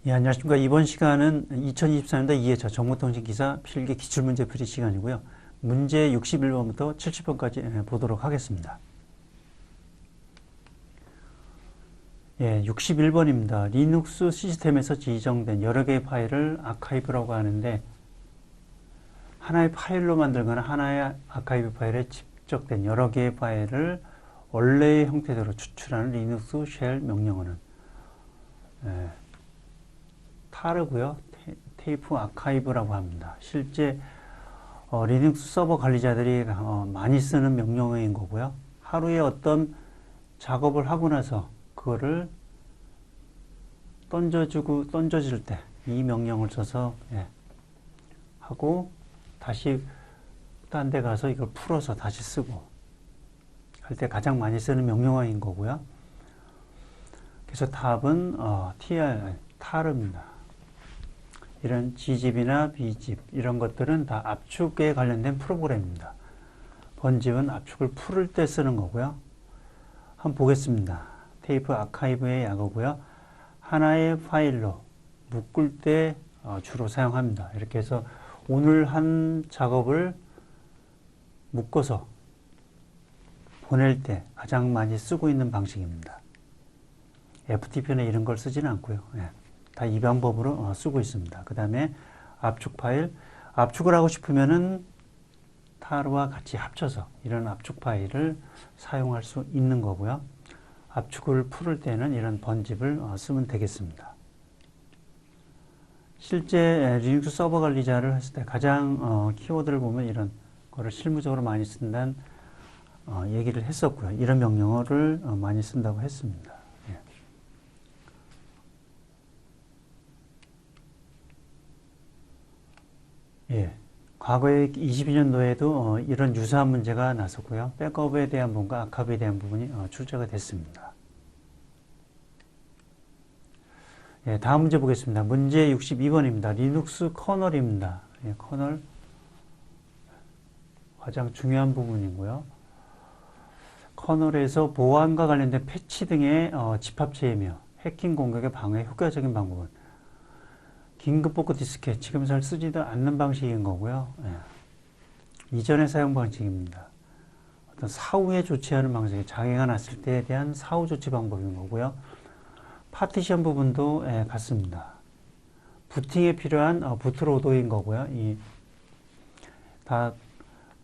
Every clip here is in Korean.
예, 안녕하십니까. 이번 시간은 2024년도 2회차 정보통신기사 필기 기출문제 풀이 시간이고요. 문제 61번부터 70번까지 보도록 하겠습니다. 예, 61번입니다. 리눅스 시스템에서 지정된 여러 개의 파일을 아카이브라고 하는데, 하나의 파일로 만들거나 하나의 아카이브 파일에 집적된 여러 개의 파일을 원래의 형태대로 추출하는 리눅스 쉘 명령어는 타르고요. 테이프 아카이브라고 합니다. 실제 리눅스 서버 관리자들이 많이 쓰는 명령어인 거고요. 하루에 어떤 작업을 하고 나서 그거를 던져질 때 이 명령을 써서 하고 다시 딴 데 가서 이걸 풀어서 다시 쓰고 할 때 가장 많이 쓰는 명령어인 거고요. 그래서 답은 타르입니다. 이런 G집이나 B집 이런 것들은 다 압축에 관련된 프로그램입니다. 번집은 압축을 풀을 때 쓰는 거고요. 한번 보겠습니다. 테이프 아카이브의 약어고요. 하나의 파일로 묶을 때 주로 사용합니다. 이렇게 해서 오늘 한 작업을 묶어서 보낼 때 가장 많이 쓰고 있는 방식입니다. FTP나 이런 걸 쓰지는 않고요. 다 이 방법으로 쓰고 있습니다. 그 다음에 압축 파일, 압축을 하고 싶으면은 타르와 같이 합쳐서 이런 압축 파일을 사용할 수 있는 거고요. 압축을 풀을 때는 이런 번집을 쓰면 되겠습니다. 실제 리눅스 서버 관리자를 했을 때 가장 키워드를 보면 이런 거를 실무적으로 많이 쓴다는 얘기를 했었고요. 이런 명령어를 많이 쓴다고 했습니다. 과거에 22년도에도 이런 유사한 문제가 났었고요. 백업에 대한 부분과 아카이브에 대한 부분이 출제가 됐습니다. 다음 문제 보겠습니다. 문제 62번입니다. 리눅스 커널입니다. 커널 가장 중요한 부분이고요. 커널에서 보안과 관련된 패치 등의 집합체이며 해킹 공격의 방어에 효과적인 방법은 긴급 복구 디스켓, 지금 잘 쓰지도 않는 방식인 거고요. 이전의 사용 방식입니다. 어떤 사후에 조치하는 방식에 장애가 났을 때에 대한 사후 조치 방법인 거고요. 파티션 부분도 같습니다. 부팅에 필요한 부트로더인 거고요. 다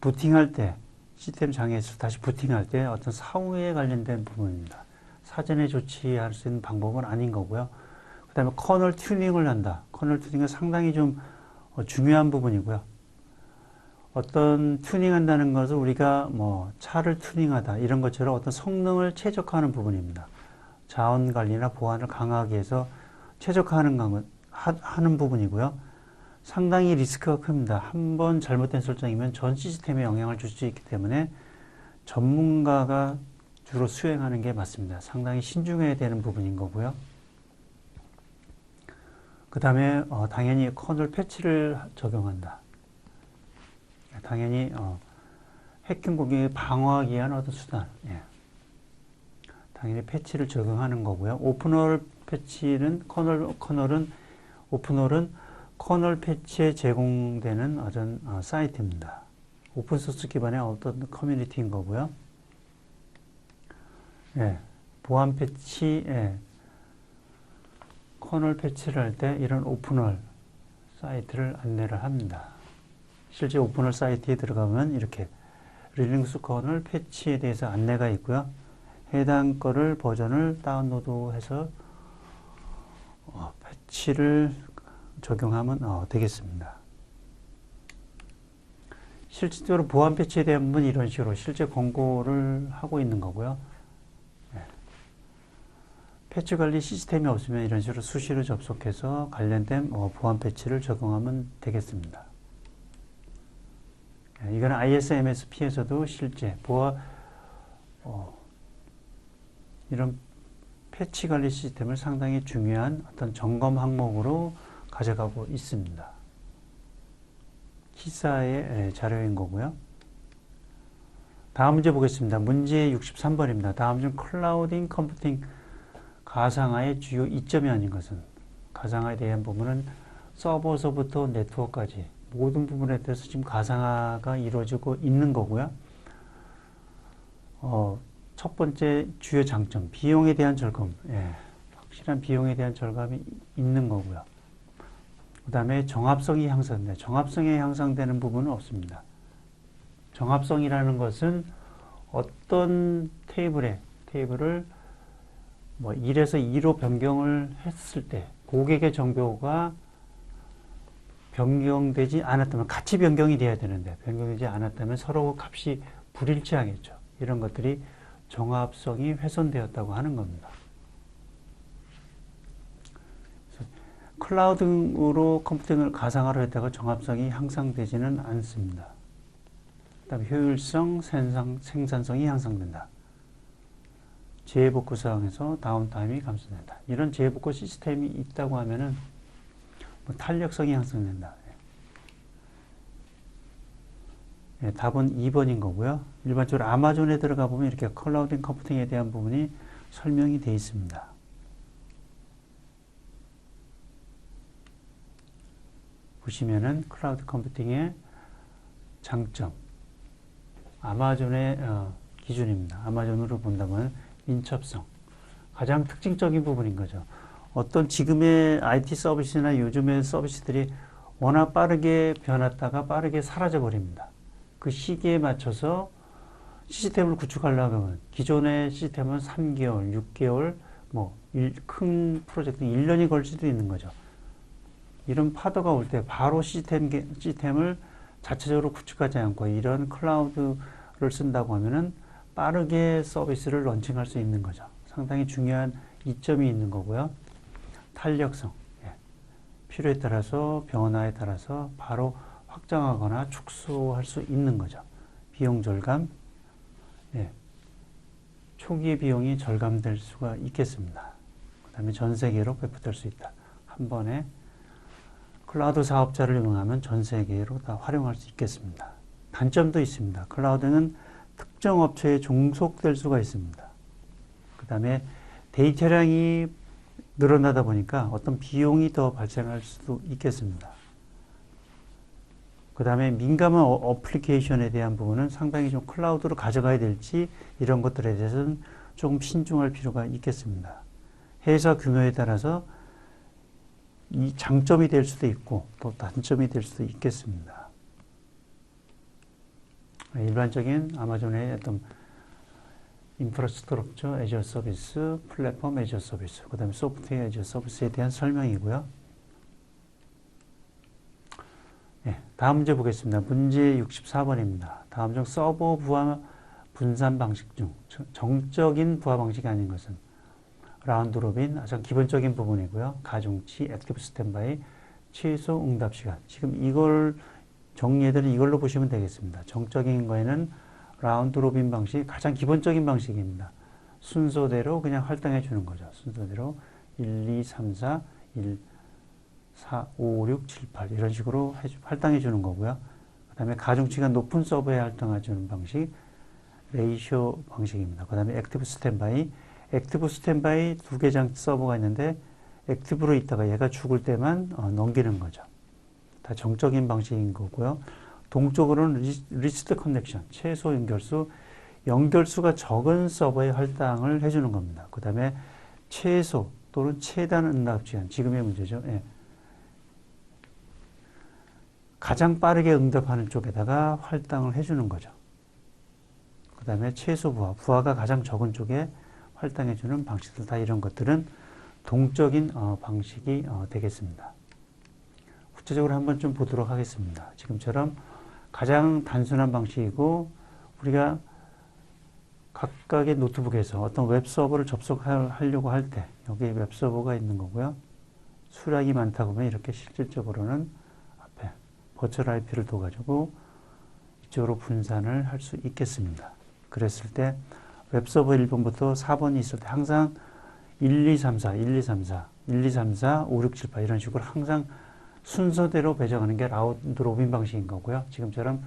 부팅할 때 시스템 장애에서 다시 부팅할 때 어떤 사후에 관련된 부분입니다. 사전에 조치할 수 있는 방법은 아닌 거고요. 그 다음에 커널 튜닝을 한다. 커널 튜닝은 상당히 좀 중요한 부분이고요. 어떤 튜닝한다는 것은 우리가 뭐 차를 튜닝하다 이런 것처럼 어떤 성능을 최적화하는 부분입니다. 자원 관리나 보안을 강화하기 위해서 최적화하는 하는 부분이고요. 상당히 리스크가 큽니다. 한번 잘못된 설정이면 전 시스템에 영향을 줄 수 있기 때문에 전문가가 주로 수행하는 게 맞습니다. 상당히 신중해야 되는 부분인 거고요. 그 다음에 당연히 커널 패치를 적용한다. 당연히 해킹 공격을 방어하기 위한 어떤 수단. 당연히 패치를 적용하는 거고요. 오픈홀 패치는 오픈홀은 커널 패치에 제공되는 어떤 사이트입니다. 오픈소스 기반의 어떤 커뮤니티인 거고요. 보안 패치, 커널 패치를 할 때 이런 오픈홀 사이트를 안내를 합니다. 실제 오픈홀 사이트에 들어가면 이렇게 리눅스 커널 패치에 대해서 안내가 있고요. 해당 거를 버전을 다운로드해서 패치를 적용하면 되겠습니다. 실질적으로 보안 패치에 대한 부분은 이런 식으로 실제 권고를 하고 있는 거고요. 패치 관리 시스템이 없으면 이런 식으로 수시로 접속해서 관련된 보안 패치를 적용하면 되겠습니다. 이건 ISMSP에서도 실제 이런 패치 관리 시스템을 상당히 중요한 어떤 점검 항목으로 가져가고 있습니다. 키사의 자료인 거고요. 다음 문제 보겠습니다. 문제 63번입니다. 다음 중 클라우딩 컴퓨팅 가상화의 주요 이점이 아닌 것은 가상화에 대한 부분은 서버서부터 네트워크까지 모든 부분에 대해서 지금 가상화가 이루어지고 있는 거고요. 첫 번째 주요 장점, 비용에 대한 절감. 예, 확실한 비용에 대한 절감이 있는 거고요. 그 다음에 정합성이 향상된다. 정합성이 향상되는 부분은 없습니다. 정합성이라는 것은 어떤 테이블을 뭐 1에서 2로 변경을 했을 때 고객의 정보가 변경되지 않았다면 같이 변경이 돼야 되는데 변경되지 않았다면 서로 값이 불일치하겠죠. 이런 것들이 정합성이 훼손되었다고 하는 겁니다. 클라우드로 컴퓨팅을 가상화로 했다가 정합성이 향상되지는 않습니다. 그다음에 효율성, 생산성이 향상된다. 재복구 상황에서 다운타임이 감소된다. 이런 재복구 시스템이 있다고 하면은 탄력성이 향상된다. 예, 답은 2번인 거고요. 일반적으로 아마존에 들어가 보면 이렇게 클라우드 컴퓨팅에 대한 부분이 설명이 되어 있습니다. 보시면은 클라우드 컴퓨팅의 장점, 아마존의 기준입니다. 아마존으로 본다면 민첩성, 가장 특징적인 부분인 거죠. 어떤 지금의 IT 서비스나 요즘의 서비스들이 워낙 빠르게 변했다가 빠르게 사라져 버립니다. 그 시기에 맞춰서 시스템을 구축하려고 하면 기존의 시스템은 3개월, 6개월, 큰 프로젝트는 1년이 걸 수도 있는 거죠. 이런 파도가 올 때 바로 시스템을 자체적으로 구축하지 않고 이런 클라우드를 쓴다고 하면은 빠르게 서비스를 런칭할 수 있는 거죠. 상당히 중요한 이점이 있는 거고요. 탄력성, 필요에 따라서 변화에 따라서 바로 확장하거나 축소할 수 있는 거죠. 비용 절감, 초기의 비용이 절감될 수가 있겠습니다. 그 다음에 전 세계로 배포될 수 있다. 한 번에 클라우드 사업자를 이용하면 전 세계로 다 활용할 수 있겠습니다. 단점도 있습니다. 클라우드는 특정 업체에 종속될 수가 있습니다. 그 다음에 데이터량이 늘어나다 보니까 어떤 비용이 더 발생할 수도 있겠습니다. 그 다음에 민감한 어플리케이션에 대한 부분은 상당히 좀 클라우드로 가져가야 될지 이런 것들에 대해서는 조금 신중할 필요가 있겠습니다. 회사 규모에 따라서 이 장점이 될 수도 있고 또 단점이 될 수도 있겠습니다. 일반적인 아마존의 어떤 인프라스트럭처 애저 서비스, 플랫폼 애저 서비스, 그 다음에 소프트웨어 애저 서비스에 대한 설명이고요. 다음 문제 보겠습니다. 문제 64번입니다. 다음 중 서버 부하 분산 방식 중 정적인 부하 방식이 아닌 것은 라운드 로빈, 가장 기본적인 부분이고요. 가중치, 액티브 스탠바이, 최소 응답 시간. 지금 이걸 정리해드린 이걸로 보시면 되겠습니다. 정적인 거에는 라운드 로빈 방식, 가장 기본적인 방식입니다. 순서대로 그냥 할당해 주는 거죠. 순서대로 1, 2, 3, 4, 1, 4, 5, 6, 7, 8 이런 식으로 할당해 주는 거고요. 그 다음에 가중치가 높은 서버에 할당해 주는 방식, 레이쇼 방식입니다. 그 다음에 액티브 스탠바이, 액티브 스탠바이 2개 장 서버가 있는데 액티브로 있다가 얘가 죽을 때만 넘기는 거죠. 다 정적인 방식인 거고요. 동쪽으로는 리스트 커넥션, 최소 연결수가 적은 서버에 할당을 해주는 겁니다. 그 다음에 최소 또는 최단 응답 시간, 지금의 문제죠. 가장 빠르게 응답하는 쪽에다가 할당을 해주는 거죠. 그 다음에 최소 부하가 가장 적은 쪽에 할당해주는 방식들, 다 이런 것들은 동적인 방식이 되겠습니다. 구체적으로 한번 좀 보도록 하겠습니다. 지금처럼 가장 단순한 방식이고 우리가 각각의 노트북에서 어떤 웹서버를 접속하려고 할 때 여기에 웹서버가 있는 거고요. 수량이 많다고 하면 이렇게 실질적으로는 앞에 버추얼 IP를 둬가지고 이쪽으로 분산을 할 수 있겠습니다. 그랬을 때 웹서버 1번부터 4번이 있을 때 항상 1, 2, 3, 4, 1, 2, 3, 4, 1, 2, 3, 4, 5, 6, 7, 8 이런 식으로 항상 순서대로 배정하는 게 라운드 로빈 방식인 거고요. 지금처럼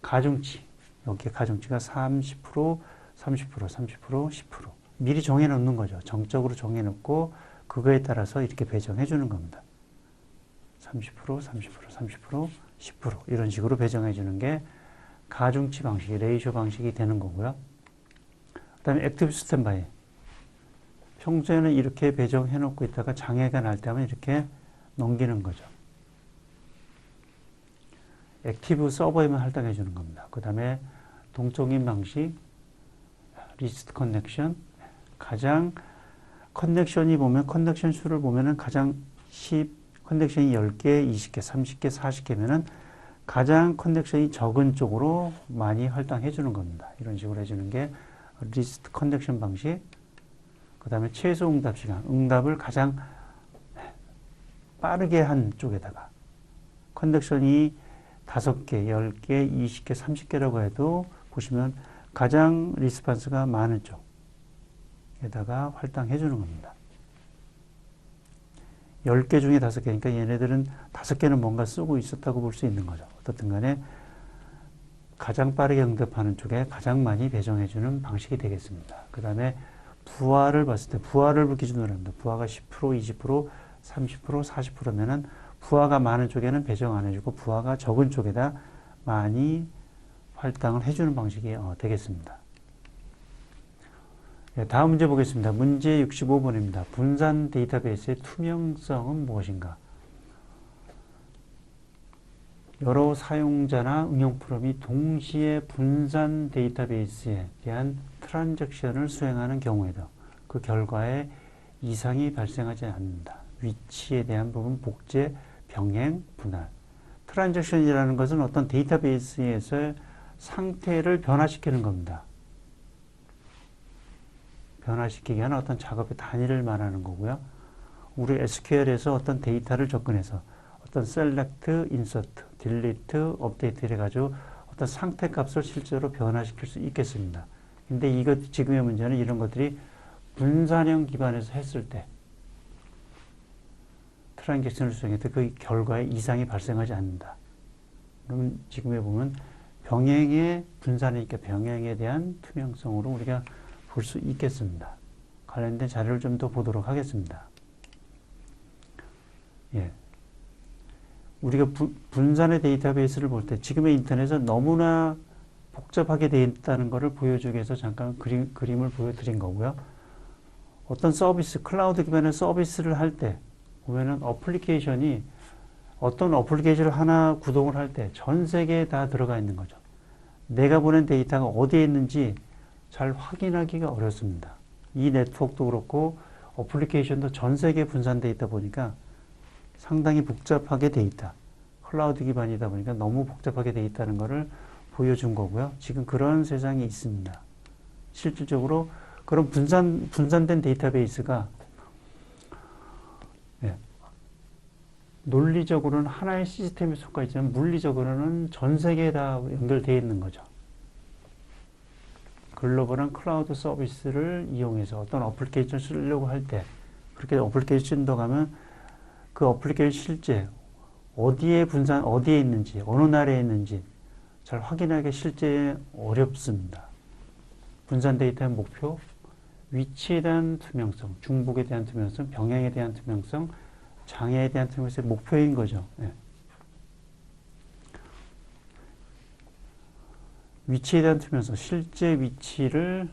가중치, 여기에 가중치가 30%, 30%, 30%, 10% 미리 정해놓는 거죠. 정적으로 정해놓고 그거에 따라서 이렇게 배정해 주는 겁니다. 30%, 10% 이런 식으로 배정해 주는 게 가중치 방식이, 레이쇼 방식이 되는 거고요. 그 다음에 액티브 스탠바이. 평소에는 이렇게 배정해 놓고 있다가 장애가 날 때면 이렇게 넘기는 거죠. 액티브 서버에만 할당해 주는 겁니다. 그 다음에 동적인 방식, 리스트 커넥션, 가장 커넥션이 보면 커넥션 수를 보면은 가장 커넥션이 10개, 20개, 30개, 40개면은 가장 커넥션이 적은 쪽으로 많이 할당해 주는 겁니다. 이런 식으로 해주는 게 리스트 커넥션 방식. 그 다음에 최소 응답 시간, 응답을 가장 빠르게 한 쪽에다가 커넥션이 5개, 10개, 20개, 30개라고 해도 보시면 가장 리스판스가 많은 쪽에다가 할당해 주는 겁니다. 10개 중에 5개니까 얘네들은 5개는 뭔가 쓰고 있었다고 볼 수 있는 거죠. 어떻든 간에 가장 빠르게 응답하는 쪽에 가장 많이 배정해 주는 방식이 되겠습니다. 그 다음에 부하를 봤을 때 부하를 기준으로 합니다. 부하가 10%, 20%, 30%, 40%면은 부하가 많은 쪽에는 배정 안 해주고 부하가 적은 쪽에다 많이 할당을 해주는 방식이 되겠습니다. 네, 다음 문제 보겠습니다. 문제 65번입니다. 분산 데이터베이스의 투명성은 무엇인가? 여러 사용자나 응용 프로그램이 동시에 분산 데이터베이스에 대한 트랜잭션을 수행하는 경우에도 그 결과에 이상이 발생하지 않는다. 위치에 대한 부분, 복제, 병행, 분할. 트랜잭션이라는 것은 어떤 데이터베이스에서의 상태를 변화시키는 겁니다. 변화시키기 위한 어떤 작업의 단위를 말하는 거고요. 우리 SQL에서 어떤 데이터를 접근해서 어떤 select, insert, delete, update 해가지고 어떤 상태 값을 실제로 변화시킬 수 있겠습니다. 근데 지금의 문제는 이런 것들이 분산형 기반에서 했을 때 트랜잭션을 수행할 때 그 결과에 이상이 발생하지 않는다. 그러면 지금에 보면 병행의 분산이니까 병행에 대한 투명성으로 우리가 볼 수 있겠습니다. 관련된 자료를 좀 더 보도록 하겠습니다. 예. 우리가 분산의 데이터베이스를 볼 때 지금의 인터넷은 너무나 복잡하게 되어 있다는 것을 보여주기 위해서 잠깐 그림을 보여드린 거고요. 어떤 서비스, 클라우드 기반의 서비스를 할 때 보면은 어떤 어플리케이션을 하나 구동을 할 때 전 세계에 다 들어가 있는 거죠. 내가 보낸 데이터가 어디에 있는지 잘 확인하기가 어렵습니다. 이 네트워크도 그렇고 어플리케이션도 전 세계에 분산되어 있다 보니까 상당히 복잡하게 돼 있다. 클라우드 기반이다 보니까 너무 복잡하게 돼 있다는 것을 보여준 거고요. 지금 그런 세상이 있습니다. 실질적으로 그런 분산된 데이터베이스가 논리적으로는 하나의 시스템에 속해 있지만 물리적으로는 전 세계에 다 연결되어 있는 거죠. 글로벌한 클라우드 서비스를 이용해서 어떤 어플리케이션을 쓰려고 할 때 그렇게 어플리케이션 들어가면 그 어플리케이션 실제 어디에 있는지 어느 나라에 있는지 잘 확인하기 실제 어렵습니다. 분산 데이터의 목표, 위치에 대한 투명성, 중복에 대한 투명성, 병행에 대한 투명성, 장애에 대한 투명성의 목표인 거죠. 네. 위치에 대한 투명성, 실제 위치를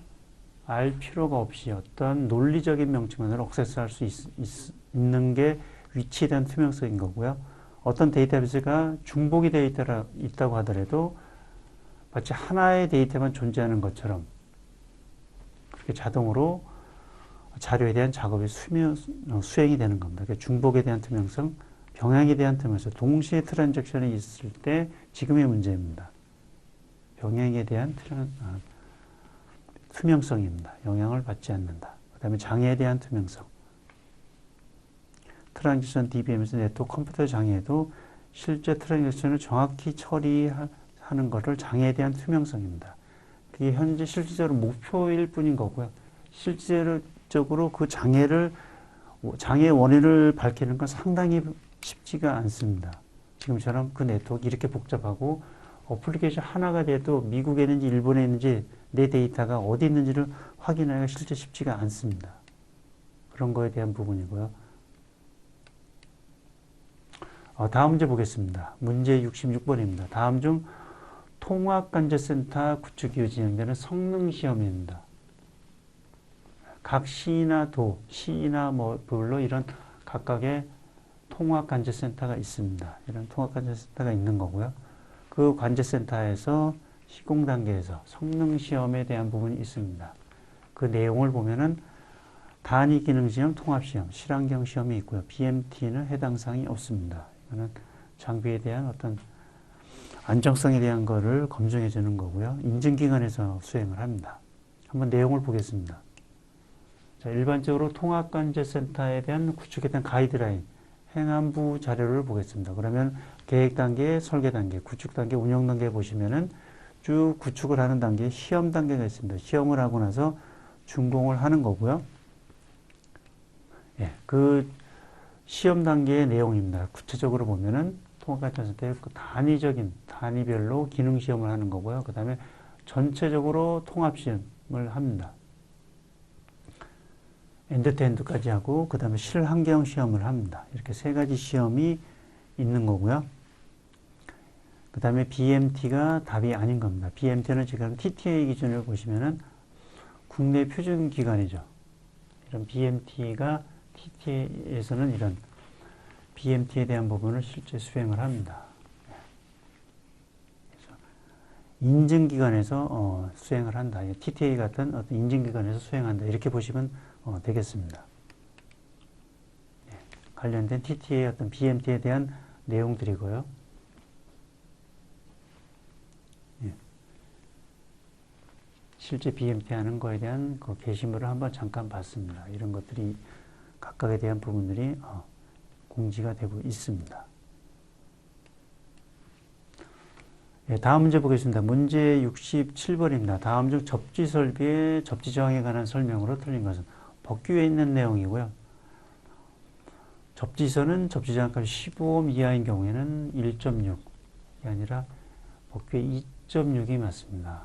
알 필요가 없이 어떤 논리적인 명칭만으로 액세스할 수 있는 게 위치에 대한 투명성인 거고요. 어떤 데이터베이스가 중복이 되어 있다고 하더라도 마치 하나의 데이터만 존재하는 것처럼 그렇게 자동으로 자료에 대한 작업이 수행이 되는 겁니다. 그러니까 중복에 대한 투명성, 병행에 대한 투명성, 동시에 트랜잭션이 있을 때 지금의 문제입니다. 병행에 대한 투명성입니다. 영향을 받지 않는다. 그 다음에 장애에 대한 투명성. 트랜잭션 DBM에서 네트워크 컴퓨터 장애도 실제 트랜잭션을 정확히 처리하는 것을 장애에 대한 투명성입니다. 그게 현재 실질적으로 목표일 뿐인 거고요. 실질적으로 그 장애의 원인을 밝히는 건 상당히 쉽지가 않습니다. 지금처럼 그 네트워크 이렇게 복잡하고 어플리케이션 하나가 돼도 미국에 있는지 일본에 있는지 내 데이터가 어디 있는지를 확인하기가 실제 쉽지가 않습니다. 그런 거에 대한 부분이고요. 다음 문제 보겠습니다. 문제 66번입니다. 다음 중 통합관제센터 구축 이후 진행되는 성능시험입니다. 각 시나 도, 시나 별로 이런 각각의 통합관제센터가 있습니다. 이런 통합관제센터가 있는 거고요. 그 관제센터에서 시공 단계에서 성능시험에 대한 부분이 있습니다. 그 내용을 보면은 단위 기능시험, 통합시험, 실환경 시험이 있고요. BMT는 해당 사항이 없습니다. 이거는 장비에 대한 어떤 안정성에 대한 거를 검증해 주는 거고요. 인증기관에서 수행을 합니다. 한번 내용을 보겠습니다. 자, 일반적으로 통합관제센터에 대한 구축에 대한 가이드라인, 행안부 자료를 보겠습니다. 그러면 계획 단계, 설계 단계, 구축 단계, 운영 단계 보시면은 쭉 구축을 하는 단계에 시험 단계가 있습니다. 시험을 하고 나서 준공을 하는 거고요. 예, 그 시험 단계의 내용입니다. 구체적으로 보면은 통합관제센터의 그 단위별로 기능 시험을 하는 거고요. 그 다음에 전체적으로 통합 시험을 합니다. 엔드투엔드까지 하고 그 다음에 실환경 시험을 합니다. 이렇게 세 가지 시험이 있는 거고요. 그 다음에 BMT가 답이 아닌 겁니다. BMT는 지금 TTA 기준을 보시면은 국내 표준 기관이죠. 이런 BMT가 TTA에서는 이런 BMT에 대한 부분을 실제 수행을 합니다. 그래서 인증기관에서 수행을 한다. TTA 같은 어떤 인증기관에서 수행한다. 이렇게 보시면 되겠습니다. 관련된 TTA 어떤 BMT에 대한 내용들이고요. 실제 BMT 하는 거에 대한 그 게시물을 한번 잠깐 봤습니다. 이런 것들이 각각에 대한 부분들이 공지가 되고 있습니다. 다음 문제 보겠습니다. 문제 67번입니다. 다음 중 접지 설비의 접지 저항에 관한 설명으로 틀린 것은 법규에 있는 내용이고요. 접지선은 접지 저항값이 15옴 이하인 경우에는 1.6이 아니라 법규에 2.6이 맞습니다.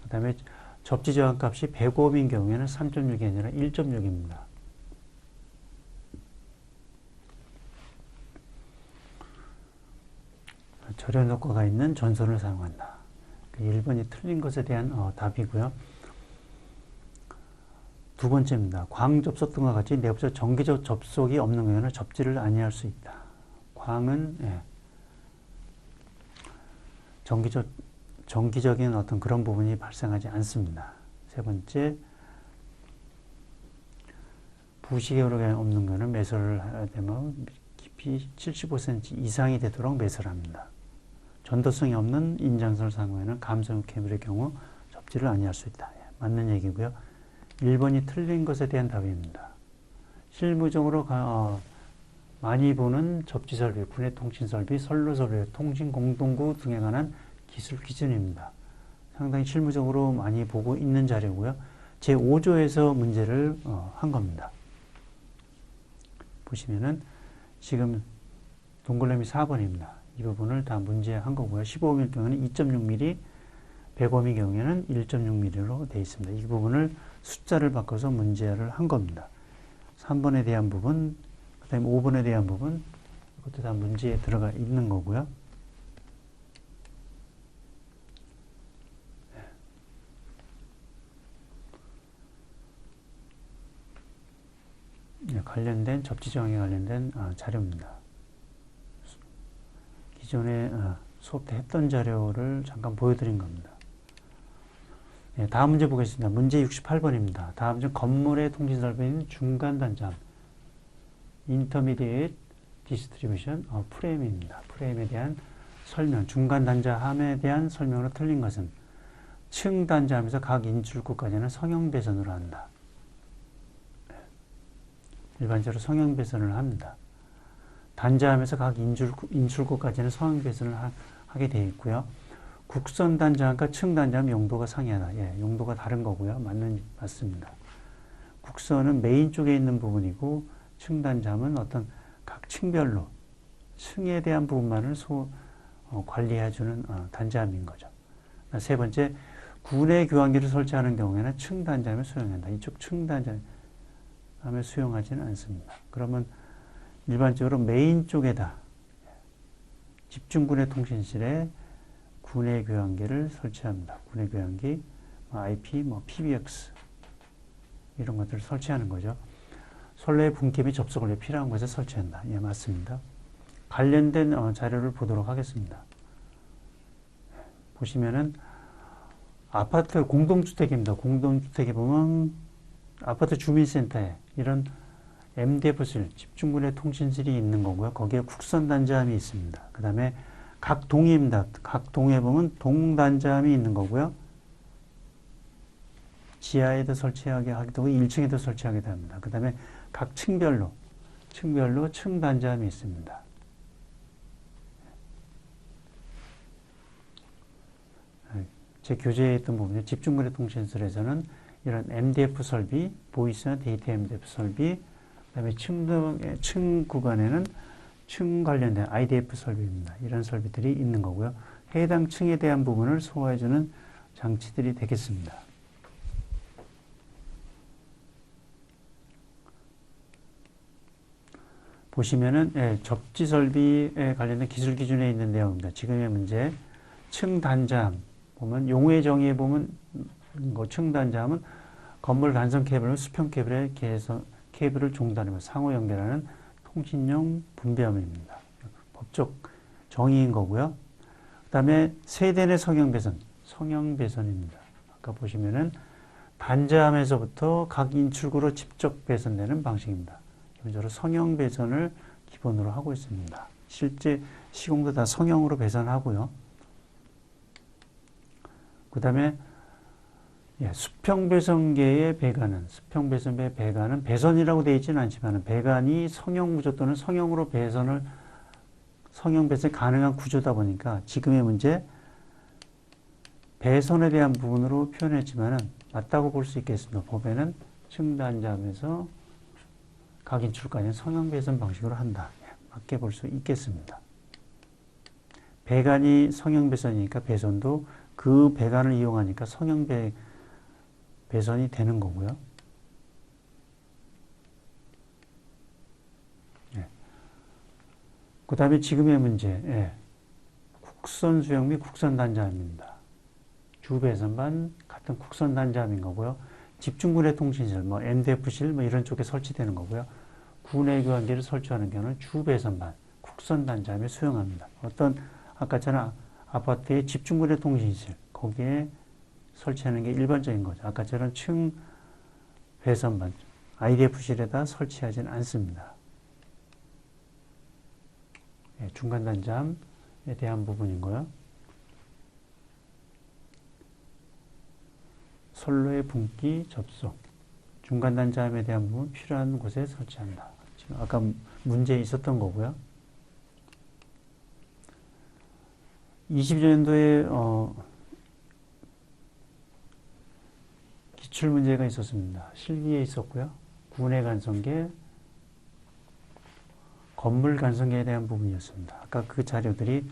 그 다음에 접지 저항값이 100옴인 경우에는 3.6이 아니라 1.6입니다. 절연 효과가 있는 전선을 사용한다. 1번이 틀린 것에 대한 답이고요. 두 번째입니다. 광 접속 등과 같이 내부적 전기적 접속이 없는 경우에는 접지를 아니할 수 있다. 광은 전기적인 어떤 그런 부분이 발생하지 않습니다. 세 번째, 부식의 흐름이 없는 경우는 매설을 해야 되면 깊이 75cm 이상이 되도록 매설을 합니다. 전도성이 없는 인장선을 사용하는 감소형 케이블의 경우 접지를 아니할 수 있다. 맞는 얘기고요. 1번이 틀린 것에 대한 답입니다. 실무적으로 많이 보는 접지설비, 군해통신설비, 선로설비, 통신공동구 등에 관한 기술 기준입니다. 상당히 실무적으로 많이 보고 있는 자료고요. 제5조에서 문제를 한 겁니다. 보시면은 지금 동그라미 4번입니다. 이 부분을 다 문제한 거고요. 15옴일 경우에는 2.6mm, 100옴의 경우에는 1.6mm로 되어 있습니다. 이 부분을 숫자를 바꿔서 문제를 한 겁니다. 3번에 대한 부분, 그 다음에 5번에 대한 부분, 이것도 다 문제에 들어가 있는 거고요. 관련된 접지정에 관련된 자료입니다. 기존에 수업 때 했던 자료를 잠깐 보여드린 겁니다. 다음 문제 보겠습니다. 문제 68번입니다. 다음 중 건물의 통신설비는 중간단장 Intermediate Distribution 프레임입니다. 프레임에 대한 설명, 중간단자함에 대한 설명으로 틀린 것은 층단자하면서 각 인출구까지는 성형배선으로 한다. 일반적으로 성형배선을 합니다. 단자하면서 각 인출구까지는 성형배선을 하게 되어 있고요. 국선 단자함과 층 단자함 용도가 상이하다. 용도가 다른 거고요. 맞습니다. 국선은 메인 쪽에 있는 부분이고 층 단자함은 어떤 각 층별로 층에 대한 부분만을 관리해주는 단자함인 거죠. 세 번째, 구내 교환기를 설치하는 경우에는 층 단자함을 수용한다. 이쪽 층 단자함을 수용하지는 않습니다. 그러면 일반적으로 메인 쪽에다 집중군의 통신실에 군의 교환기를 설치합니다. 군의 교환기, IP, PBX 이런 것들을 설치하는 거죠. 선로의 분기비 접속을 위해 필요한 곳에 설치한다. 예, 맞습니다. 관련된 자료를 보도록 하겠습니다. 보시면은 아파트 공동주택입니다. 공동주택에 보면 아파트 주민센터에 이런 MDF실, 집중군의 통신실이 있는 거고요. 거기에 국선단자함이 있습니다. 그 다음에 각 동의입니다. 각 동의에 보면 동단자함이 있는 거고요. 지하에도 설치하게 하기도 하고 1층에도 설치하기도 합니다. 그 다음에 각 층별로 층단자함이 있습니다. 제 교재에 있던 부분에 집중군의 통신실에서는 이런 MDF 설비, 보이스나 데이터 MDF 설비, 그 다음에 층 구간에는 층 관련된 IDF 설비입니다. 이런 설비들이 있는 거고요. 해당 층에 대한 부분을 소화해주는 장치들이 되겠습니다. 보시면은 접지 설비에 관련된 기술 기준에 있는 내용입니다. 지금의 문제 층 단자함 보면 용어의 정의에 보면 층 단자함은 건물 간선 케이블은 수평 케이블에 케이블을 종단하며 상호 연결하는 통신용 분배함입니다. 법적 정의인 거고요. 그 다음에 세대 내 성형 배선입니다. 아까 보시면은 단자함에서부터 각 인출구로 직접 배선되는 방식입니다. 기본적으로 성형 배선을 기본으로 하고 있습니다. 실제 시공도 다 성형으로 배선하고요. 그 다음에 수평 배선계의 배관은 배선이라고 되어 있지는 않지만 배관이 성형 구조 또는 성형 배선이 가능한 구조다 보니까 지금의 문제 배선에 대한 부분으로 표현했지만은 맞다고 볼 수 있겠습니다. 법에는 층단자함에서 각 인출까지는 성형 배선 방식으로 한다. 맞게 볼 수 있겠습니다. 배관이 성형 배선이니까 배선도 그 배관을 이용하니까 성형 배선이 되는 거고요. 그 다음에 지금의 문제, 국선 수형 및 국선 단자함입니다. 주배선반 같은 국선 단자함인 거고요. 집중군의 통신실, MDF실 이런 쪽에 설치되는 거고요. 군의 교환기를 설치하는 경우는 주배선반, 국선 단자함에 수용합니다. 아까처럼 아파트의 집중군의 통신실, 거기에 설치하는 게 일반적인 거죠. 아까처럼 층 배선반, IDF실에다 설치하지는 않습니다. 중간 단자함에 대한 부분인 거요. 선로의 분기 접속, 중간 단자함에 대한 부분 필요한 곳에 설치한다. 지금 아까 문제에 있었던 거고요. 20년도에 기출 문제가 있었습니다. 실기에 있었고요. 군의 간선계, 건물 간선계에 대한 부분이었습니다. 아까 그 자료들이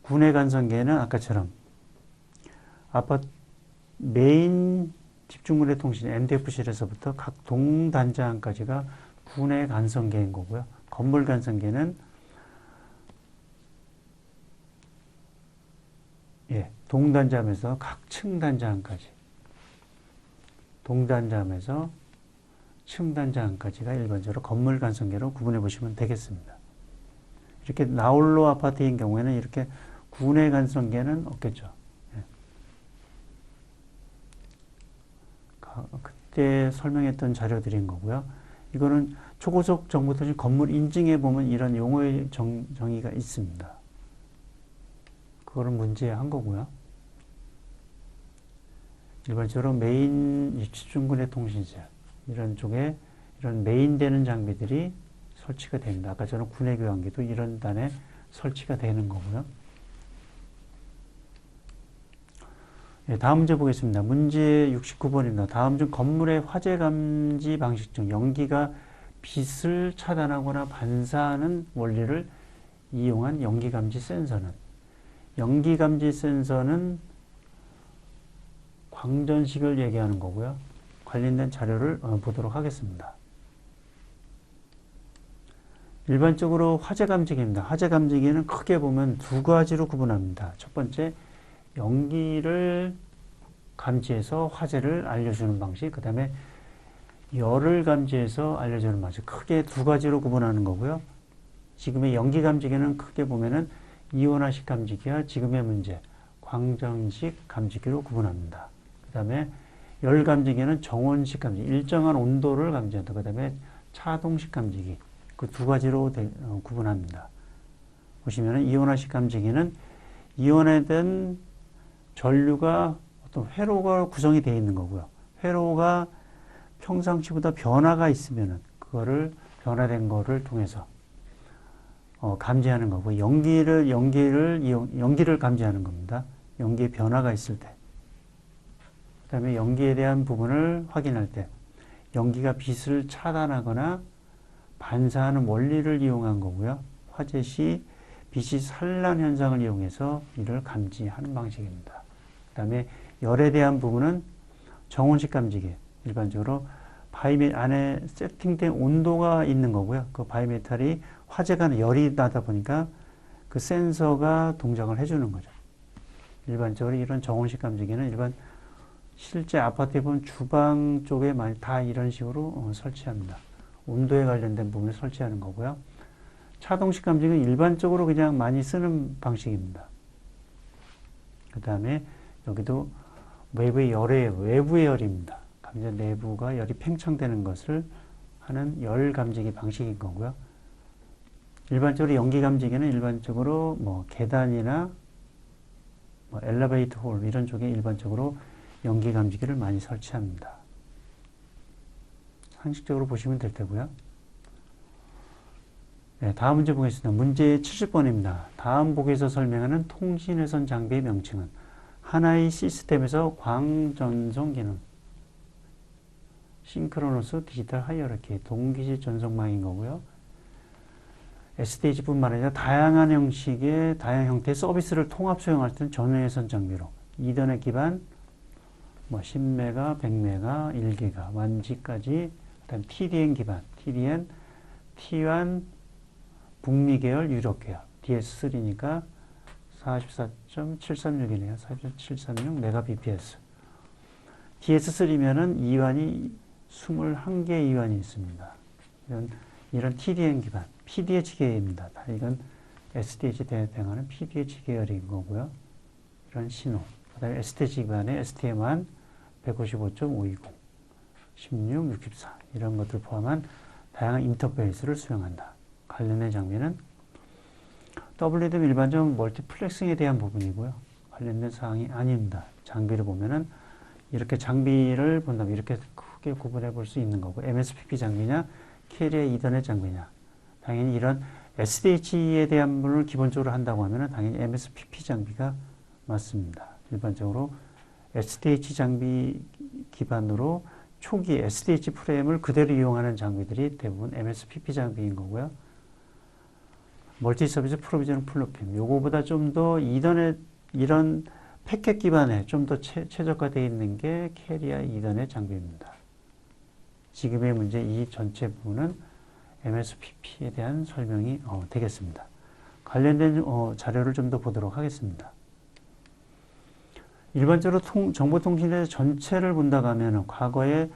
군의 간선계는 아까처럼 아파트 메인 집중군의 통신 MDF실에서부터 각 동단자함까지가 군의 간선계인 거고요. 건물 간선계는 동단자함에서 각 층단자함까지, 동단자함에서 층단자함까지가 일반적으로 건물 간선계로 구분해 보시면 되겠습니다. 이렇게 나홀로 아파트인 경우에는 이렇게 군의 간선계는 없겠죠. 그때 설명했던 자료들인 거고요. 이거는 초고속 정보통신 건물 인증에 보면 이런 용어의 정의가 있습니다. 그거를 문제한 거고요. 일반적으로 메인 집중군의 통신실 이런 쪽에 이런 메인 되는 장비들이 설치가 됩니다. 아까처럼 군의 교환기도 이런 단에 설치가 되는 거고요. 다음 문제 보겠습니다. 문제 69번입니다. 다음 중 건물의 화재 감지 방식 중 연기가 빛을 차단하거나 반사하는 원리를 이용한 연기 감지 센서는 광전식을 얘기하는 거고요. 관련된 자료를 보도록 하겠습니다. 일반적으로 화재 감지기입니다. 화재 감지기는 크게 보면 두 가지로 구분합니다. 첫 번째, 연기를 감지해서 화재를 알려주는 방식, 그 다음에 열을 감지해서 알려주는 방식. 크게 두 가지로 구분하는 거고요. 지금의 연기 감지기는 크게 보면은 이온화식 감지기와 지금의 문제, 광전식 감지기로 구분합니다. 그 다음에 열 감지기는 정온식 감지기, 일정한 온도를 감지한다. 그 다음에 차동식 감지기, 그 두 가지로 구분합니다. 보시면은 이온화식 감지기는 이온화된 전류가 어떤 회로가 구성이 되어 있는 거고요. 회로가 평상시보다 변화가 있으면은 그거를 변화된 거를 통해서 감지하는 거고, 연기를 감지하는 겁니다. 연기의 변화가 있을 때. 그 다음에 연기에 대한 부분을 확인할 때, 연기가 빛을 차단하거나 반사하는 원리를 이용한 거고요. 화재 시 빛이 산란 현상을 이용해서 이를 감지하는 방식입니다. 그 다음에 열에 대한 부분은 정온식 감지기, 일반적으로 바이메 안에 세팅된 온도가 있는 거고요. 그 바이메탈이 화재가 열이 나다 보니까 그 센서가 동작을 해주는 거죠. 일반적으로 이런 정온식 감지기는 일반 실제 아파트에 보면 주방 쪽에 많이 다 이런 식으로 설치합니다. 온도에 관련된 부분을 설치하는 거고요. 차동식 감지기는 일반적으로 그냥 많이 쓰는 방식입니다. 그 다음에 여기도 외부의 열입니다. 감지 내부가 열이 팽창되는 것을 하는 열 감지기 방식인 거고요. 일반적으로 연기 감지기는 일반적으로 뭐 계단이나 뭐 엘리베이터 홀 이런 쪽에 일반적으로 연기 감지기를 많이 설치합니다. 상식적으로 보시면 될 테고요. 네, 다음 문제 보겠습니다. 문제 70번입니다. 다음 보기에서 설명하는 통신회선 장비의 명칭은 하나의 시스템에서 광전송 기능, 싱크로너스 디지털 하이어라키, 동기질 전송망인 거고요. SDH뿐만 아니라 다양한 형식의 다양한 형태의 서비스를 통합 수행할 때는 전회선 장비로 이더넷 기반 뭐 10메가, 100메가, 1기가, 만지까지, 그다음 TDN 기반, TDN, T1 북미 계열, 유럽 계열, DS3니까 44.736이네요. 44.736 메가bps. DS3면은 이완이 21개 이완이 있습니다. 이런 TDN 기반, PDH 계열입니다. 다 이건 SDH 대응하는 PDH 계열인 거고요. 이런 신호. 그 다음에 SDH 기반의 STM1 155.520, 16, 64 이런 것들을 포함한 다양한 인터페이스를 수행한다. 관련된 장비는 WDM 일반적 멀티플렉싱에 대한 부분이고요. 관련된 사항이 아닙니다. 장비를 보면은 이렇게 장비를 본다면 이렇게 크게 구분해 볼 수 있는 거고, MSPP 장비냐, 캐리어 이더넷 장비냐. 당연히 이런 SDH에 대한 부분을 기본적으로 한다고 하면은 당연히 MSPP 장비가 맞습니다. 일반적으로 SDH 장비 기반으로 초기 SDH 프레임을 그대로 이용하는 장비들이 대부분 MSPP 장비인 거고요. 멀티 서비스 프로비전 플로핌, 요거보다 좀 더 이더넷 이런 패켓 기반에 좀 더 최적화되어 있는 게 캐리어 이더넷 장비입니다. 지금의 문제 이 전체 부분은 MSPP에 대한 설명이 되겠습니다. 관련된 자료를 좀 더 보도록 하겠습니다. 일반적으로 정보통신의 전체를 본다고 하면 과거에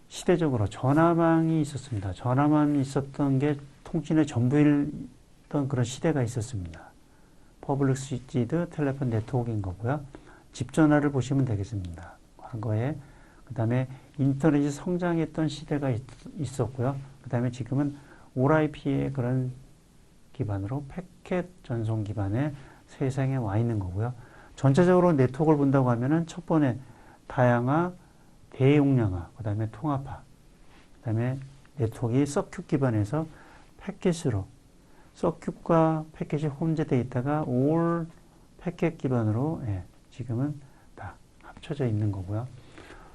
시대적으로 전화망이 있었습니다. 전화만 있었던 게 통신의 전부였던 그런 시대가 있었습니다. 퍼블릭 스위치드 텔레폰 네트워크인 거고요. 집전화를 보시면 되겠습니다. 과거에 그 다음에 인터넷이 성장했던 시대가 있었고요. 그 다음에 지금은 OIP의 그런 기반으로 패켓 전송 기반의 세상에 와 있는 거고요. 전체적으로 네트워크를 본다고 하면은 첫 번째 다양화, 대용량화, 그 다음에 통합화, 그 다음에 네트워크가 서큐트 기반에서 패킷으로 서큐트과 패킷이 혼재되어 있다가 올 패킷 기반으로 지금은 다 합쳐져 있는 거고요.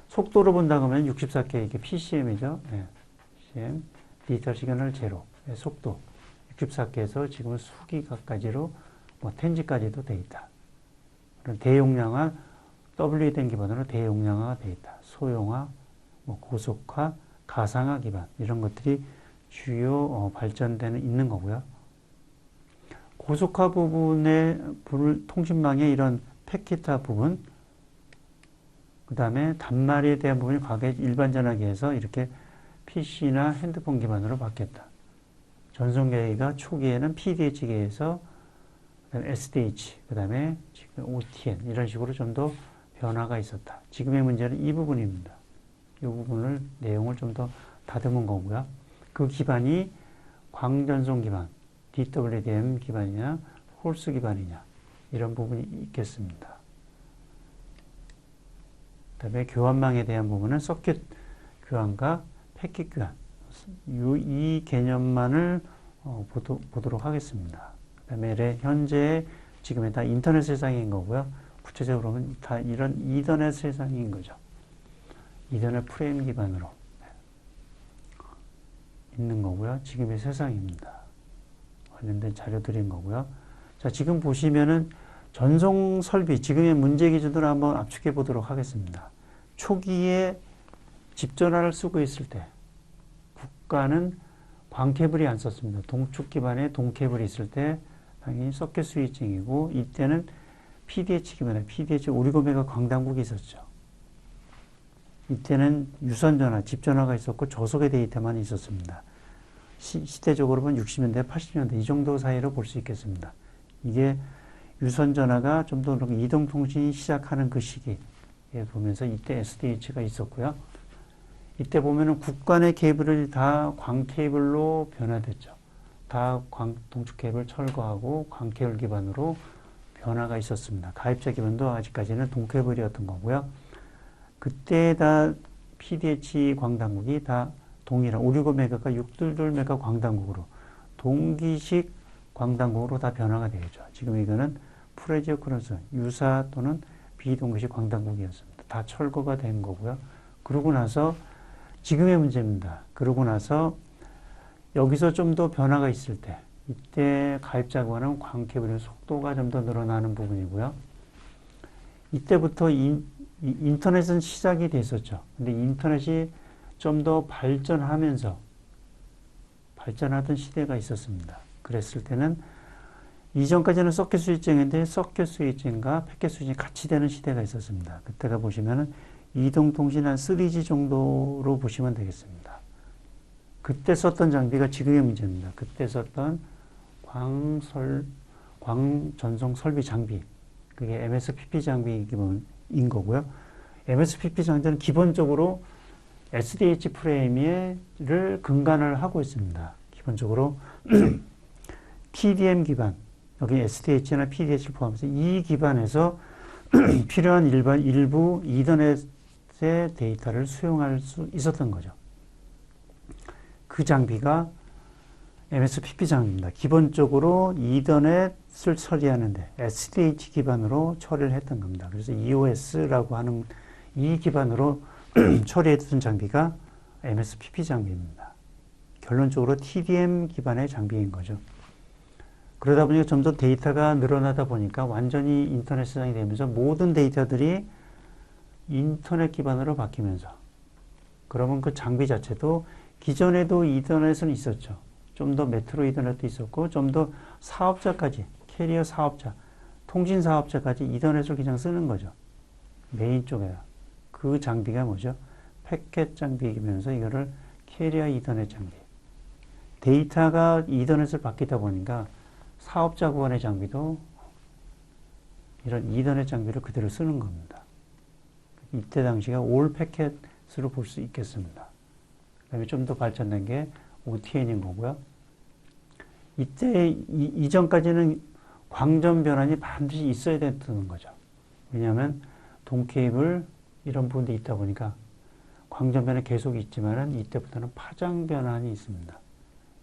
속도를 본다고 하면 64K 이게 PCM이죠. PCM 디지털 시그널 제로 속도 64K에서 지금 수기가까지로 뭐 10G까지도 되어 있다. 그런 대용량화 WDM 기반으로 대용량화가 되어 있다. 소형화, 뭐 고속화, 가상화 기반 이런 것들이 주요 발전되는 있는 거고요. 고속화 부분의 통신망의 이런 패키타 부분, 그 다음에 단말에 대한 부분이 과거에 일반 전화기에서 이렇게 PC나 핸드폰 기반으로 바뀌었다. 전송계가 초기에는 PDH계에서 SDH, 그 다음에 지금 OTN 이런 식으로 좀 더 변화가 있었다. 지금의 문제는 이 부분입니다. 이 부분을 내용을 좀 더 다듬은 거고요. 그 기반이 광전송 기반, DWDM 기반이냐, 홀스 기반이냐 이런 부분이 있겠습니다. 그 다음에 교환망에 대한 부분은 서킷 교환과 패킷 교환 이 개념만을 보도록 하겠습니다. 그 다음에 현재 지금의 다 인터넷 세상인 거고요. 구체적으로 보면 다 이런 이더넷 세상인 거죠. 이더넷 프레임 기반으로 있는 거고요. 지금의 세상입니다. 관련된 자료들인 거고요. 자, 지금 보시면은 전송 설비, 지금의 문제 기준으로 한번 압축해 보도록 하겠습니다. 초기에 집전화를 쓰고 있을 때 국가는 광케이블이 안 썼습니다. 동축 기반의 동케이블이 있을 때 당연히 서킷 스위칭이고 이때는 PDH 기반의 PDH 오리고메가 광당국이 있었죠. 이때는 유선전화, 집전화가 있었고 저속의 데이터만 있었습니다. 시대적으로 보면 60년대, 80년대 이 정도 사이로 볼 수 있겠습니다. 이게 유선전화가 좀 더 이동통신이 시작하는 그 시기에 보면서 이때 SDH가 있었고요. 이때 보면은 국간의 케이블이 다 광케이블로 변화됐죠. 다 동축 케이블 철거하고 광케이블 기반으로 변화가 있었습니다. 가입자 기반도 아직까지는 동케이블이었던 거고요. 그때 다 PDH 광당국이 다 동일한 565메가가 622메가 광당국으로 동기식 광당국으로 다 변화가 되겠죠. 지금 이거는 프레지오크런스 유사 또는 비동기식 광당국이었습니다. 다 철거가 된 거고요. 그러고 나서 지금의 문제입니다. 그러고 나서 여기서 좀 더 변화가 있을 때 이때 가입자 구간은 광케이블의 속도가 좀 더 늘어나는 부분이고요. 이때부터 인터넷은 시작이 됐었죠. 근데 인터넷이 좀 더 발전하던 시대가 있었습니다. 그랬을 때는 이전까지는 서킷 스위칭인데 서킷 스위칭과 패킷 스위칭이 같이 되는 시대가 있었습니다. 그때가 보시면은 이동통신 한 3G 정도로 보시면 되겠습니다. 그때 썼던 장비가 지금의 문제입니다. 그때 썼던 광전송 설비 장비, 그게 MSPP 장비 기본인 거고요. MSPP 장비는 기본적으로 SDH 프레임을 근간을 하고 있습니다. 기본적으로 TDM 기반, 여기 SDH나 PDH를 포함해서 이 기반에서 필요한 일부 이더넷의 데이터를 수용할 수 있었던 거죠. 그 장비가 MSPP 장비입니다. 기본적으로 이더넷을 처리하는데 SDH 기반으로 처리를 했던 겁니다. 그래서 EOS라고 하는 이 기반으로 처리했던 장비가 MSPP 장비입니다. 결론적으로 TDM 기반의 장비인 거죠. 그러다 보니까 점점 데이터가 늘어나다 보니까 완전히 인터넷 세상이 되면서 모든 데이터들이 인터넷 기반으로 바뀌면서 그러면 그 장비 자체도 기존에도 이더넷은 있었죠. 좀 더 메트로 이더넷도 있었고 좀 더 사업자까지 캐리어 사업자, 통신 사업자까지 이더넷을 그냥 쓰는 거죠. 메인 쪽에요. 그 장비가 뭐죠? 패켓 장비이면서 이거를 캐리어 이더넷 장비. 데이터가 이더넷을 바뀌다 보니까 사업자 구간의 장비도 이런 이더넷 장비를 그대로 쓰는 겁니다. 이때 당시가 올 패켓으로 볼 수 있겠습니다. 그다음에 좀 더 발전된 게 OTN인 거고요. 이때 이전까지는 광전 변환이 반드시 있어야 됐던 거죠. 왜냐하면 동케이블 이런 부분도 있다 보니까 광전 변환이 계속 있지만은 이때부터는 파장 변환이 있습니다.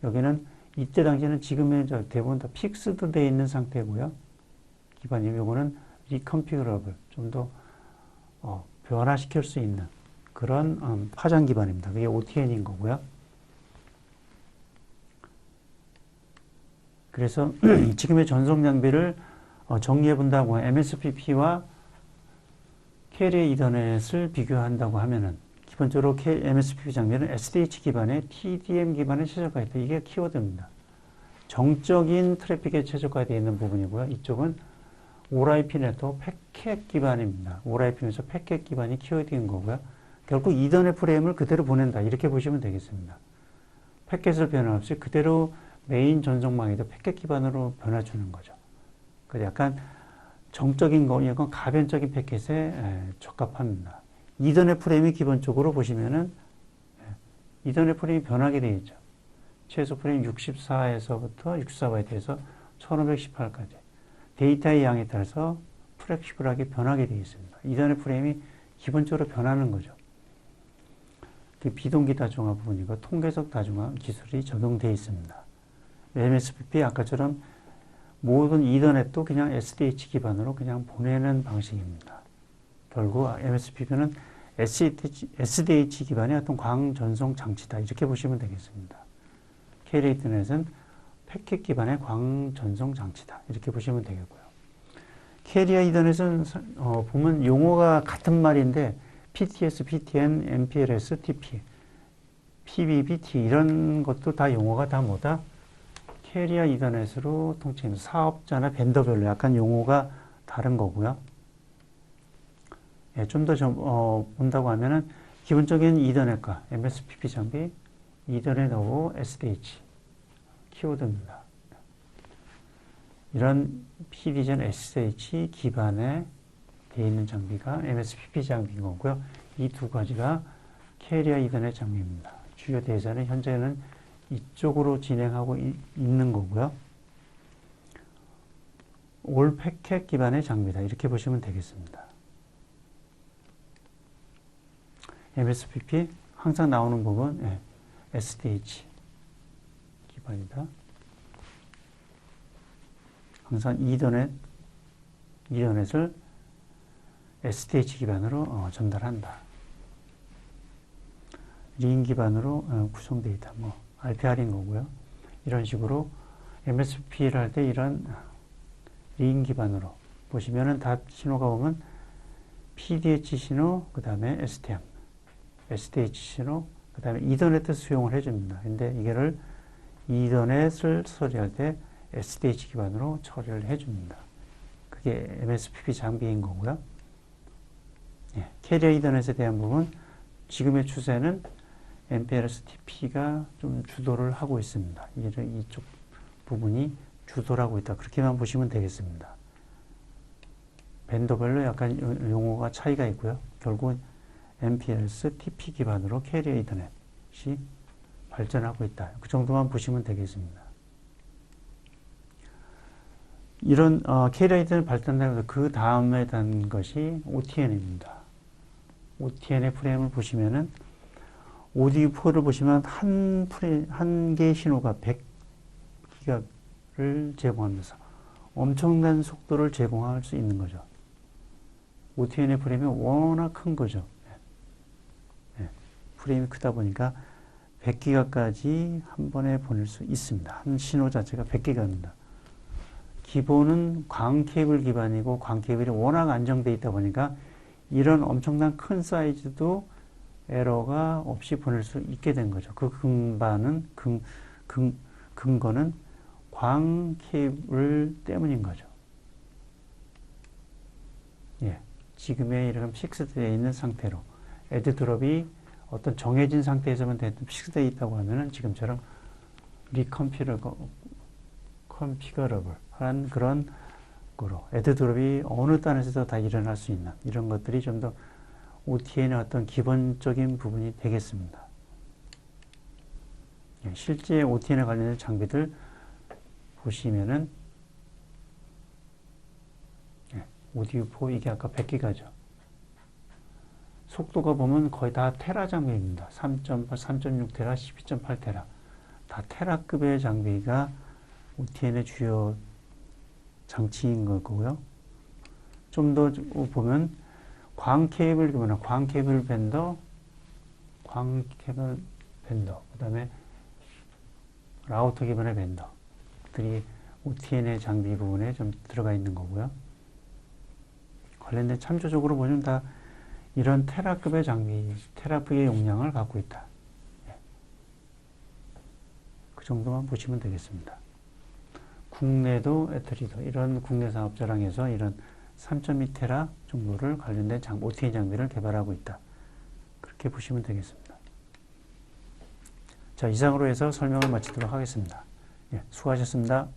여기는 이때 당시에는 지금의 대부분 다 픽스드 되어 있는 상태고요. 기반이 요거는 리컨피그러블 좀 더 변화시킬 수 있는 그런 파장 기반입니다. 그게 OTN인 거고요. 그래서 지금의 전송 장비를 정리해 본다고 MSPP와 캐리어 이더넷을 비교한다고 하면은 기본적으로 MSPP 장비는 SDH 기반의 TDM 기반에 최적화되어 있다. 이게 키워드입니다. 정적인 트래픽에 최적화되어 있는 부분이고요. 이쪽은 ORIP 네트워크 패켓 기반입니다. ORIP에서 패켓 기반이 키워드인 거고요. 결국 이더넷 프레임을 그대로 보낸다. 이렇게 보시면 되겠습니다. 패켓을 변환없이 그대로 메인 전송망에도 패켓 기반으로 변화주는 거죠. 그래서 약간 정적인 거, 약간 가변적인 패켓에 적합합니다. 이더넷 프레임이 기본적으로 보시면은 이더넷 프레임이 변하게 되어 있죠. 최소 프레임 64에서부터 64바이트에서 1518까지. 데이터의 양에 따라서 플렉시블하게 변하게 되어 있습니다. 이더넷 프레임이 기본적으로 변하는 거죠. 비동기 다중화 부분이고 통계적 다중화 기술이 적용되어 있습니다. MSPP 아까처럼 모든 이더넷도 그냥 SDH 기반으로 그냥 보내는 방식입니다. 결국 MSPP는 SDH 기반의 어떤 광전송 장치다. 이렇게 보시면 되겠습니다. 캐리어 이더넷은 패켓 기반의 광전송 장치다. 이렇게 보시면 되겠고요. 캐리어 이더넷은 보면 용어가 같은 말인데 PTS, PTN, MPLS, TP, PBBT 이런 것도 다 용어가 다 뭐다? 캐리어 이더넷으로 통칭합니다. 사업자나 벤더별로 약간 용어가 다른 거고요. 예, 좀 더 본다고 하면은 기본적인 이더넷과 MSPP 장비, 이더넷하고 SDH 키워드입니다. 이런 PD전 SDH 기반에 되어 있는 장비가 MSPP 장비인 거고요. 이 두 가지가 캐리어 이더넷 장비입니다. 주요 대사는 현재는 이쪽으로 진행하고 있는 거고요. 올 패켓 기반의 장비다. 이렇게 보시면 되겠습니다. MSPP 항상 나오는 부분 SDH 기반이다. 항상 이더넷을 SDH 기반으로 전달한다. 링 기반으로 구성되어 있다. RPR인 거고요. 이런 식으로 MSPP를 할 때 이런 링 기반으로 보시면은 다 신호가 오면 PDH 신호, 그 다음에 STM, SDH 신호, 그 다음에 이더넷 수용을 해줍니다. 근데 이거를 이더넷을 처리할 때 SDH 기반으로 처리를 해줍니다. 그게 MSPP 장비인 거고요. 캐리어 이더넷에 대한 부분, 지금의 추세는 MPLS TP가 좀 주도를 하고 있습니다. 이쪽 부분이 주도를 하고 있다. 그렇게만 보시면 되겠습니다. 밴더별로 약간 용어가 차이가 있고요. 결국은 MPLS TP 기반으로 캐리어 이더넷이 발전하고 있다. 그 정도만 보시면 되겠습니다. 이런 캐리어 이더넷 발전되면서 그 다음에 단 것이 OTN입니다. OTN의 프레임을 보시면은 ODU4를 보시면 한 개의 신호가 100기가를 제공하면서 엄청난 속도를 제공할 수 있는 거죠. OTN의 프레임이 워낙 큰 거죠. 프레임이 크다 보니까 100기가까지 한 번에 보낼 수 있습니다. 한 신호 자체가 100기가입니다. 기본은 광 케이블 기반이고 광 케이블이 워낙 안정되어 있다 보니까 이런 엄청난 큰 사이즈도 에러가 없이 보낼 수 있게 된 거죠. 그 근거는 광 케이블 때문인 거죠. 지금의 이런 픽스되어 있는 상태로 애드 드롭이 어떤 정해진 상태에서만 픽스되어 있다고 하면은 지금처럼 컨피거러블한 그런 거로 애드 드롭이 어느 단에서도 다 일어날 수 있는 이런 것들이 좀 더 OTN의 어떤 기본적인 부분이 되겠습니다. 실제 OTN에 관련된 장비들 보시면은 ODU4 이게 아까 100기가죠. 속도가 보면 거의 다 테라 장비입니다. 3.8, 3.6테라, 12.8테라. 다 테라급의 장비가 OTN의 주요 장치인 거고요. 좀 더 보면 광 케이블 밴더, 그 다음에 라우터 기반의 밴더들이 OTN의 장비 부분에 좀 들어가 있는 거고요. 관련된 참조적으로 보면 다 이런 테라급의 장비, 테라급의 용량을 갖고 있다. 예. 그 정도만 보시면 되겠습니다. 국내도 애터리도 이런 국내 사업자랑 해서 이런 3.2테라 정도를 관련된 OTA 장비를 개발하고 있다. 그렇게 보시면 되겠습니다. 자, 이상으로 해서 설명을 마치도록 하겠습니다. 예, 수고하셨습니다.